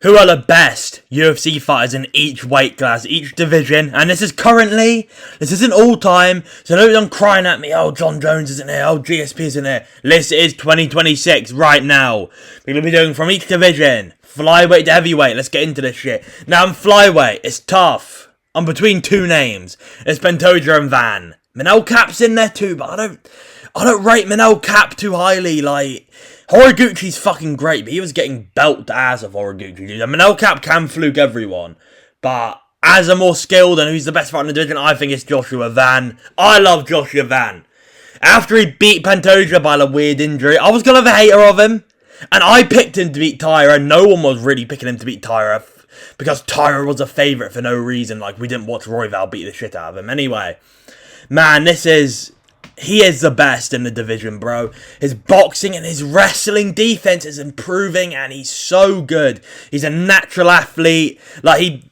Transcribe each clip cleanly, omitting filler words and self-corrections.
Who are the best UFC fighters in each weight class, each division, and this isn't all time, so don't crying at me, oh John Jones isn't here, oh GSP isn't here. This is 2026 right now. We're going to be doing from each division, flyweight to heavyweight. Let's get into this shit. Now in flyweight, it's tough. I'm between two names. It's Pantoja and Van. Manel Cap's in there too, but I don't rate Manel Cap too highly. Like, Horiguchi's fucking great, but he was getting belt ass of Horiguchi, dude. And Manel Cap can fluke everyone, but as a more skilled and who's the best fighter in the division, I think it's Joshua Van. I love Joshua Van. After he beat Pantoja by a weird injury, I was kind of a hater of him, and I picked him to beat Tyra. No one was really picking him to beat Tyra, because Tyra was a favourite for no reason. Like, we didn't watch Royval beat the shit out of him. Anyway, man, he is the best in the division, bro. His boxing and his wrestling defense is improving, and he's so good. He's a natural athlete. Like,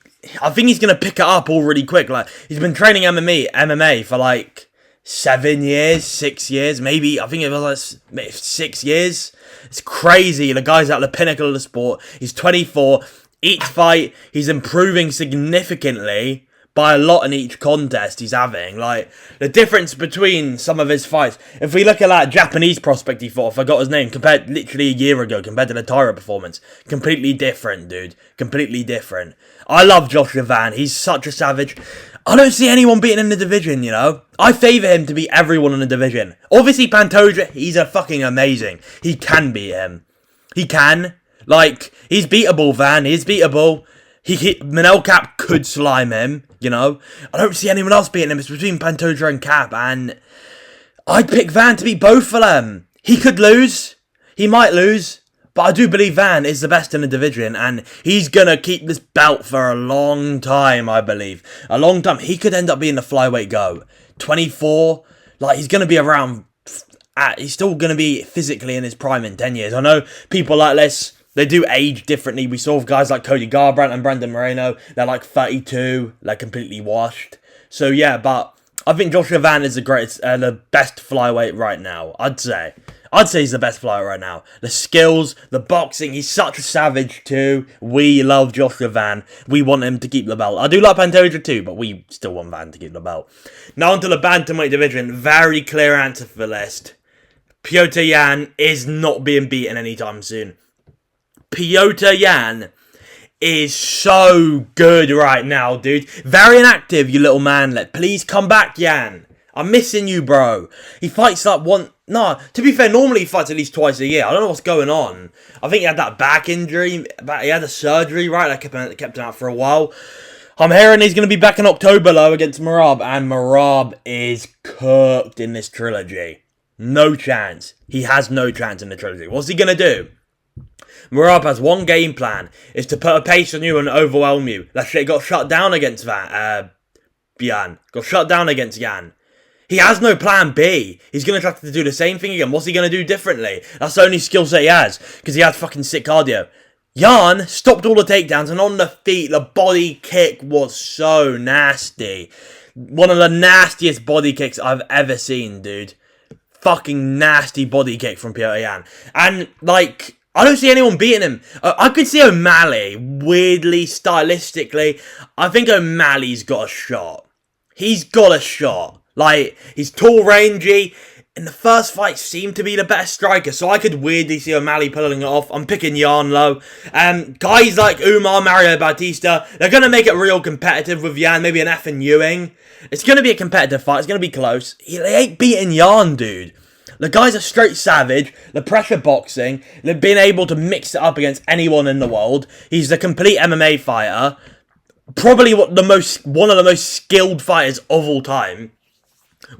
I think he's going to pick it up all really quick. Like, he's been training MMA for like 7 years, 6 years, maybe. I think it was like 6 years. It's crazy. The guy's at the pinnacle of the sport. He's 24. Each fight, he's improving significantly by a lot in each contest he's having. Like, the difference between some of his fights, if we look at that Japanese prospect he fought, I forgot his name, compared literally a year ago, compared to the Tyra performance, completely different, dude. Completely different. I love Joshua Van. He's such a savage. I don't see anyone beating in the division, you know? I favour him to beat everyone in the division. Obviously, Pantoja, he's a fucking amazing. He can beat him. He can. Like, he's beatable, Van. He's beatable. Manel Cap could slime him, you know. I don't see anyone else beating him. It's between Pantoja and Cap, and I'd pick Van to beat both of them. He could lose. He might lose. But I do believe Van is the best in the division, and he's going to keep this belt for a long time, I believe. A long time. He could end up being the flyweight GOAT. 24. Like, he's going to be around. He's still going to be physically in his prime in 10 years. I know people like this, they do age differently. We saw guys like Cody Garbrandt and Brandon Moreno. They're like 32. They're completely washed. So yeah, but I think Joshua Van is the best flyweight right now. I'd say he's the best flyweight right now. The skills, the boxing. He's such a savage too. We love Joshua Van. We want him to keep the belt. I do like Pantoja too, but we still want Van to keep the belt. Now onto the bantamweight division. Very clear answer for the list. Petr Yan is not being beaten anytime soon. Petr Yan is so good right now, dude. Very inactive, you little manlet. Please come back, Yan. I'm missing you, bro. He fights like one... No, to be fair, normally he fights at least twice a year. I don't know what's going on. I think he had that back injury. He had a surgery, right? That kept him out for a while. I'm hearing he's going to be back in October, though, against Merab. And Merab is cooked in this trilogy. No chance. He has no chance in the trilogy. What's he going to do? Merab has one game plan, is to put a pace on you and overwhelm you. That shit got shut down against Yan. Got shut down against Yan. He has no plan B. He's going to try to do the same thing again. What's he going to do differently? That's the only skill set he has, because he has fucking sick cardio. Yan stopped all the takedowns, and on the feet, the body kick was so nasty. One of the nastiest body kicks I've ever seen, dude. Fucking nasty body kick from Petr Yan. And, like, I don't see anyone beating him. I could see O'Malley, weirdly, stylistically. I think O'Malley's got a shot. He's got a shot. Like, he's tall, rangy. In the first fight, seemed to be the better striker, so I could weirdly see O'Malley pulling it off. I'm picking Yan low. Guys like Umar, Mario Bautista, they're going to make it real competitive with Yan, maybe an F and Ewing. It's going to be a competitive fight. It's going to be close. They ain't beating Yan, dude. The guy's a straight savage. The pressure boxing. They've been able to mix it up against anyone in the world. He's the complete MMA fighter. Probably one of the most skilled fighters of all time.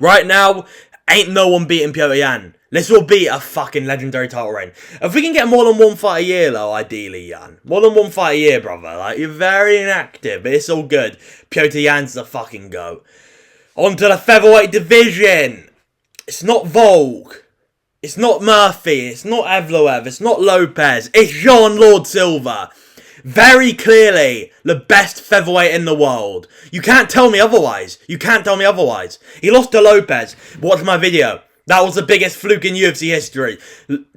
Right now, ain't no one beating Petr Yan. This will be a fucking legendary title reign. If we can get more than one fight a year, though, ideally, Yan. More than one fight a year, brother. Like, you're very inactive, but it's all good. Petr Yan's the fucking GOAT. On to the featherweight division. It's not Volk. It's not Murphy. It's not Evloev. It's not Lopez. It's Jean Lord Silva. Very clearly the best featherweight in the world. You can't tell me otherwise. You can't tell me otherwise. He lost to Lopez. Watch my video. That was the biggest fluke in UFC history.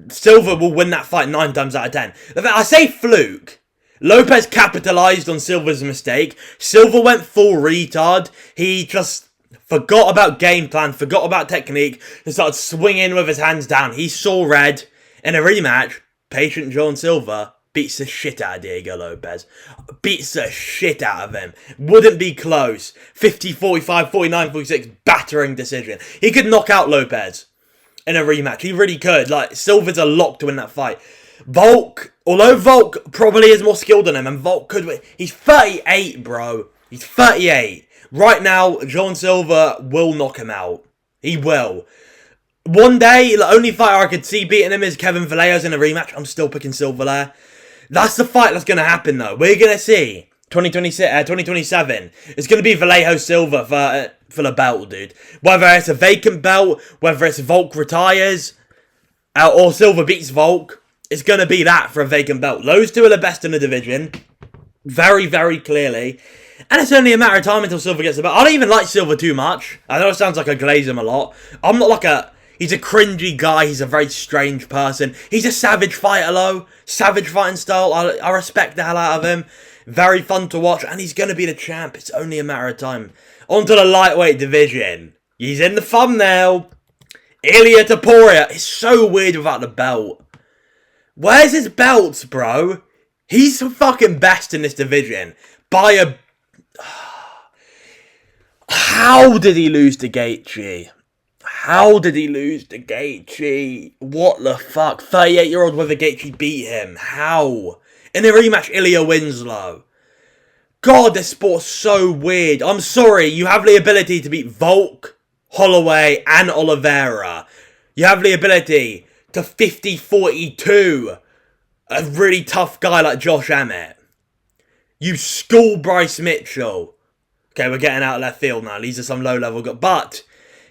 Silva will win that fight 9 times out of 10. I say fluke. Lopez capitalized on Silva's mistake. Silva went full retard. He just forgot about game plan, forgot about technique, and started swinging with his hands down. He saw red. In a rematch, patient John Silva beats the shit out of Diego Lopez. Beats the shit out of him. Wouldn't be close. 50-45, 49-46, battering decision. He could knock out Lopez in a rematch. He really could. Like, Silva's a lock to win that fight. Volk, although Volk probably is more skilled than him, and Volk could win. He's 38, bro. He's 38. Right now, John Silva will knock him out. He will. One day, the only fighter I could see beating him is Kevin Vallejo's in a rematch. I'm still picking Silva there. That's the fight that's going to happen, though. We're going to see 2027. It's going to be Vallejo Silva for the belt, dude. Whether it's a vacant belt, whether it's Volk retires, or Silva beats Volk, it's going to be that for a vacant belt. Those two are the best in the division. Very, very clearly. And it's only a matter of time until Silva gets the belt. I don't even like Silva too much. I know it sounds like I glaze him a lot. I'm not like a... He's a cringy guy. He's a very strange person. He's a savage fighter, though. Savage fighting style. I respect the hell out of him. Very fun to watch. And he's going to be the champ. It's only a matter of time. On to the lightweight division. He's in the thumbnail. Ilia Topuria. It's so weird without the belt. Where's his belts, bro? He's the fucking best in this division. By a... How did he lose to Gaethje? How did he lose to Gaethje? What the fuck? 38-year-old whether Gaethje beat him. How? In a rematch, Ilia wins, though. God, this sport's so weird. I'm sorry, you have the ability to beat Volk, Holloway, and Oliveira. You have the ability to 50-42 a really tough guy like Josh Emmett. You school Bryce Mitchell. Okay, we're getting out of left field now. These are some low-level guys. But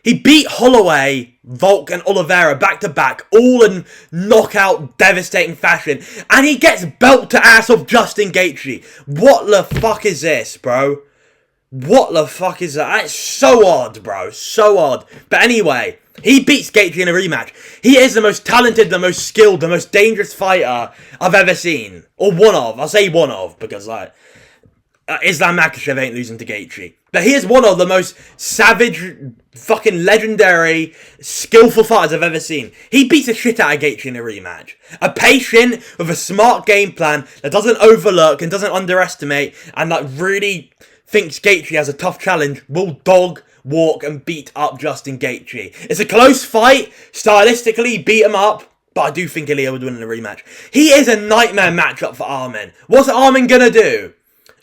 he beat Holloway, Volk, and Oliveira back-to-back, all in knockout, devastating fashion. And he gets belt to ass off Justin Gaethje. What the fuck is this, bro? What the fuck is that? That's so odd, bro. So odd. But anyway, he beats Gaethje in a rematch. He is the most talented, the most skilled, the most dangerous fighter I've ever seen. Or one of. I'll say one of, because, like, Islam Makhachev ain't losing to Gaethje. But he is one of the most savage, fucking legendary, skillful fighters I've ever seen. He beats the shit out of Gaethje in a rematch. A patient with a smart game plan that doesn't overlook and doesn't underestimate and that really thinks Gaethje has a tough challenge will dog, walk and beat up Justin Gaethje. It's a close fight. Stylistically, beat him up. But I do think Ilia would win in a rematch. He is a nightmare matchup for Armin. What's Armin gonna do?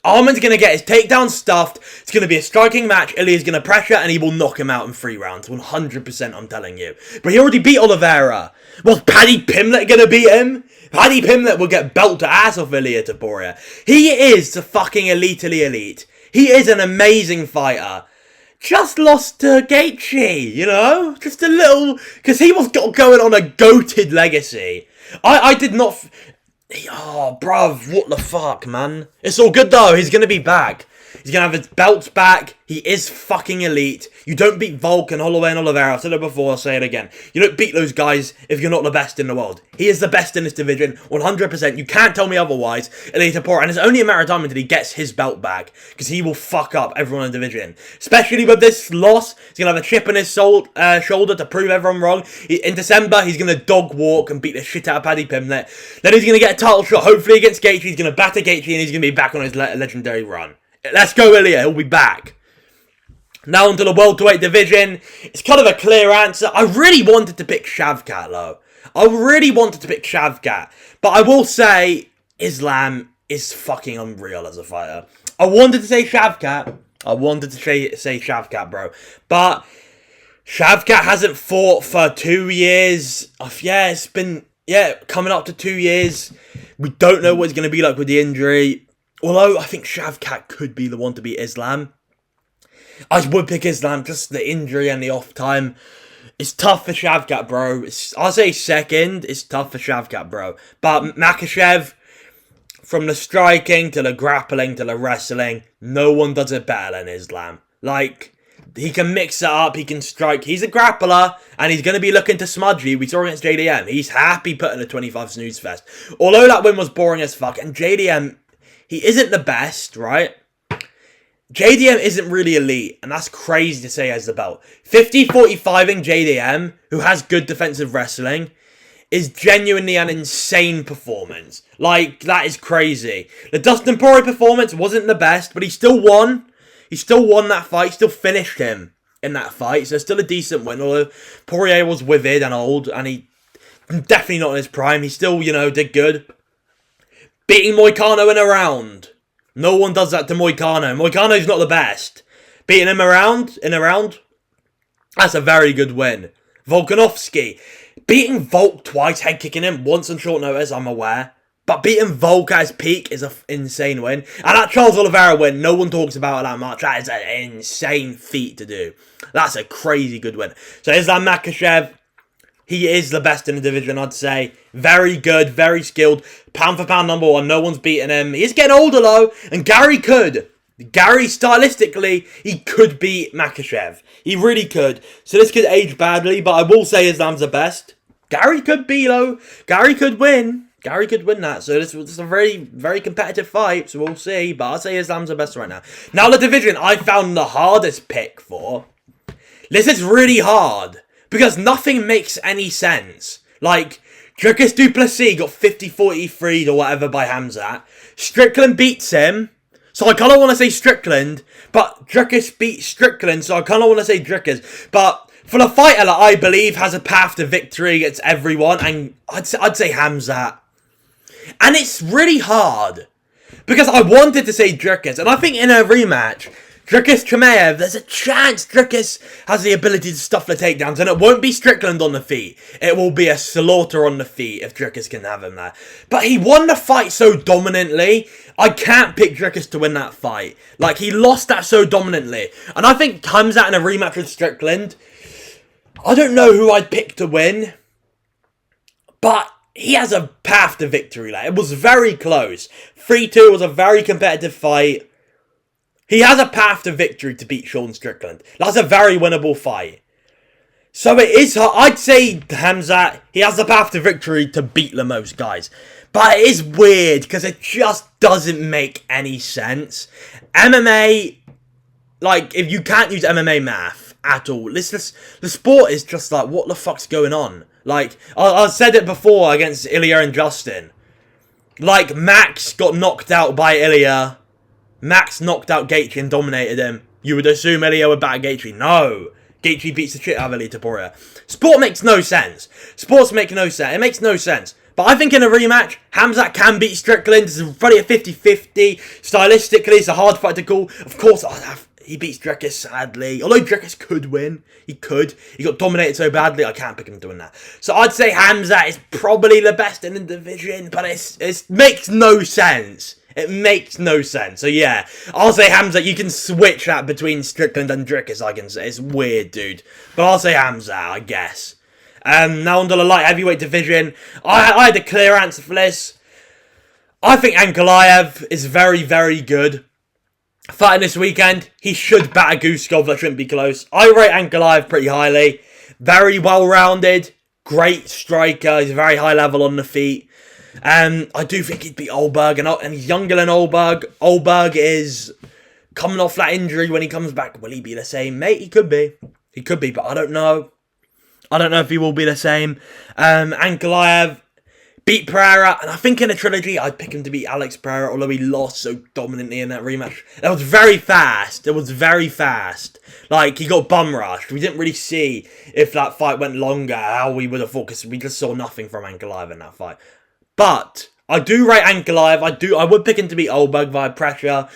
Armin's going to get his takedown stuffed. It's going to be a striking match. Ilia's going to pressure and he will knock him out in 3 rounds. 100%, I'm telling you. But he already beat Oliveira. Was Paddy Pimblett going to beat him? Paddy Pimblett will get belt to ass off Ilia Topuria. He is the fucking elite. He is an amazing fighter. Just lost to Gaethje, you know? Just a little... Because he was going on a goated legacy. I did not... Oh, bruv, what the fuck, man? It's all good, though. He's going to be back. He's going to have his belts back. He is fucking elite. You don't beat Volk and Holloway and Oliveira. I've said it before, I'll say it again. You don't beat those guys if you're not the best in the world. He is the best in this division, 100%. You can't tell me otherwise. Ilia Topuria, and it's only a matter of time until he gets his belt back, because he will fuck up everyone in the division. Especially with this loss, he's going to have a chip on his shoulder to prove everyone wrong. In December, he's going to dog walk and beat the shit out of Paddy Pimblett. Then he's going to get a title shot, hopefully against Gaethje. He's going to batter Gaethje, and he's going to be back on his legendary run. Let's go, Ilia. He'll be back. Now onto the welterweight division. It's kind of a clear answer. I really wanted to pick Shavkat, though. I really wanted to pick Shavkat. But I will say, Islam is fucking unreal as a fighter. I wanted to say Shavkat. Say Shavkat, bro. But Shavkat hasn't fought for 2 years. Yeah, it's been, coming up to 2 years. We don't know what it's going to be like with the injury. Although, I think Shavkat could be the one to beat Islam. I would pick Islam, just the injury and the off time. It's tough for Shavkat, bro. I'll say second. It's tough for Shavkat, bro. But Makhachev, from the striking to the grappling to the wrestling, no one does it better than Islam. Like, he can mix it up. He can strike. He's a grappler, and he's going to be looking to smudge you. We saw against JDM. He's happy putting a 25 snooze fest. Although that win was boring as fuck, and JDM... he isn't the best, right? JDM isn't really elite, and that's crazy to say as the belt. 50-45ing JDM, who has good defensive wrestling, is genuinely an insane performance. Like, that is crazy. The Dustin Poirier performance wasn't the best, but he still won. He still won that fight, still finished him in that fight, so still a decent win, although Poirier was withered and old, and he definitely not in his prime. He still, did good. Beating Moicano in a round. No one does that to Moicano. Moicano's not the best. Beating him in a round, that's a very good win. Volkanovski. Beating Volk twice, head kicking him once on short notice, I'm aware. But beating Volk at his peak is an insane win. And that Charles Oliveira win, no one talks about it that much. That is an insane feat to do. That's a crazy good win. So Islam Makhachev, he is the best in the division, I'd say. Very good, very skilled. Pound for pound number one. No one's beating him. He's getting older, though. And Gary could. Gary, stylistically, he could beat Makhachev. He really could. So this could age badly, but I will say Islam's the best. Gary could be, though. Gary could win. Gary could win that. So this is a very, very competitive fight. So we'll see. But I'll say Islam's the best right now. Now the division I found the hardest pick for. This is really hard. Because nothing makes any sense. Like, Dricus du Plessis got 50-43 or whatever by Hamzat. Strickland beats him. So I kind of want to say Strickland. But Dricus beats Strickland. So I kind of want to say Dricus. But for the fighter that I believe has a path to victory against everyone. And I'd say Hamzat. And it's really hard. Because I wanted to say Dricus. And I think in a rematch, Dricus Chimaev, there's a chance Dricus has the ability to stuff the takedowns, and it won't be Strickland on the feet. It will be a slaughter on the feet if Dricus can have him there. But he won the fight so dominantly, I can't pick Dricus to win that fight. Like, he lost that so dominantly. And I think Hamzat in a rematch with Strickland, I don't know who I'd pick to win, but he has a path to victory. Like, it was very close. 3-2 was a very competitive fight. He has a path to victory to beat Sean Strickland. That's a very winnable fight. So it is hard. I'd say Hamzat, he has the path to victory to beat the most guys. But it is weird because it just doesn't make any sense. MMA, like, if you can't use MMA math at all, the sport is just like, what the fuck's going on? Like, I said it before against Ilya and Justin. Like, Max got knocked out by Ilya. Max knocked out Gaethje and dominated him. You would assume Ilya would batter Gaethje. No. Gaethje beats the shit out of Ilya Topuria. Sport makes no sense. Sports make no sense. It makes no sense. But I think in a rematch, Hamzat can beat Strickland. It's probably a 50-50. Stylistically, it's a hard fight to call. Of course, he beats Dricus, sadly. Although Dricus could win. He could. He got dominated so badly, I can't pick him to win that. So I'd say Hamzat is probably the best in the division. But it makes no sense. It makes no sense. So yeah, I'll say Hamzat. You can switch that between Strickland and Dricus, I can say. It's weird, dude. But I'll say Hamzat, I guess. Now under the light heavyweight division, I had a clear answer for this. I think Ankalaev is very, very good. Fighting this weekend, he should batter Guskov. That shouldn't be close. I rate Ankalaev pretty highly. Very well-rounded. Great striker. He's very high level on the feet. I do think he'd beat Olberg, and he's younger than Olberg. Olberg is coming off that injury. When he comes back, will he be the same? Mate, he could be. He could be, but I don't know. I don't know if he will be the same. Ankalaev beat Pereira, and I think in a trilogy, I'd pick him to beat Alex Pereira, although he lost so dominantly in that rematch. That was very fast. It was very fast. Like, he got bum rushed. We didn't really see if that fight went longer, how we would have thought, because we just saw nothing from Ankalaev in that fight. But I do rate Ankalaev. I would pick him to beat Olberg via pressure.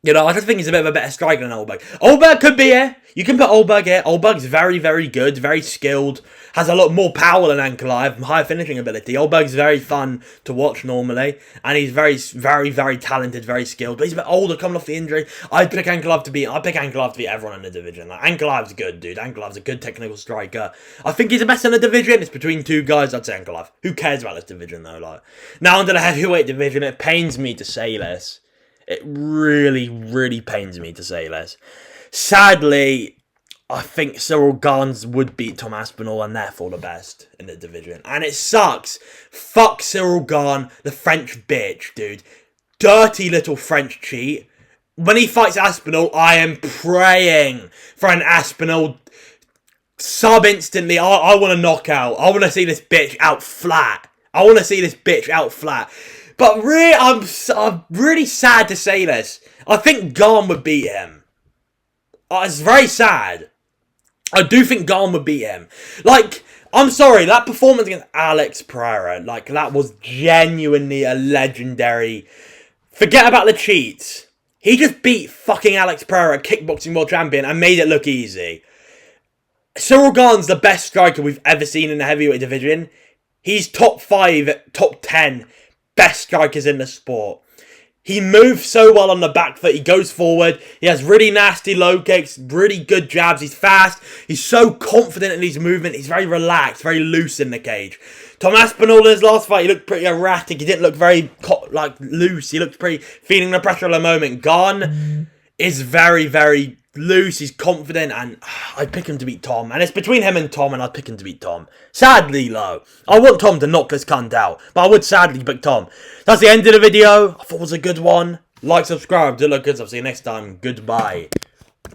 You know, I just think he's a bit of a better striker than Olberg. Olberg could be here. You can put Olberg here. Olberg's very, very good, very skilled. Has a lot more power than Ankalaev, higher finishing ability. Olberg's very fun to watch normally. And he's very, very, very talented, very skilled. But he's a bit older, coming off the injury. I'd pick Ankalaev to beat everyone in the division. Like, Ankalaev's good, dude. Ankalaev's a good technical striker. I think he's the best in the division. It's between two guys. I'd say Ankalaev. Who cares about this division, though? Like, now under the heavyweight division, it pains me to say this. It really, really pains me to say this. Sadly, I think Cyril Gans would beat Tom Aspinall and therefore the best in the division. And it sucks. Fuck Cyril Gane, the French bitch, dude. dirty little French cheat. When he fights Aspinall, I am praying for an Aspinall sub instantly. I want to knock out. I want to see this bitch out flat. But really, I'm really sad to say this. I think Garn would beat him. It's very sad. I do think Garn would beat him. Like, I'm sorry, that performance against Alex Pereira, like, that was genuinely a legendary. Forget about the cheats. He just beat fucking Alex Pereira, kickboxing world champion, and made it look easy. Cyril Garn's the best striker we've ever seen in the heavyweight division. He's top 5, top 10 best strikers in the sport. He moves so well on the back foot. He goes forward. He has really nasty low kicks, really good jabs. He's fast. He's so confident in his movement. He's very relaxed, very loose in the cage. Tom Aspinall in his last fight, he looked pretty erratic. He didn't look very loose. He looked pretty feeling the pressure at the moment. Garn is very, very loose. He's confident, and I'd pick him to beat Tom. And it's between him and Tom, and I'd pick him to beat Tom. Sadly, though, I want Tom to knock this cunt out, but I would sadly pick Tom. That's the end of the video. I thought it was a good one. Like, subscribe, do look good. I'll see you next time. Goodbye.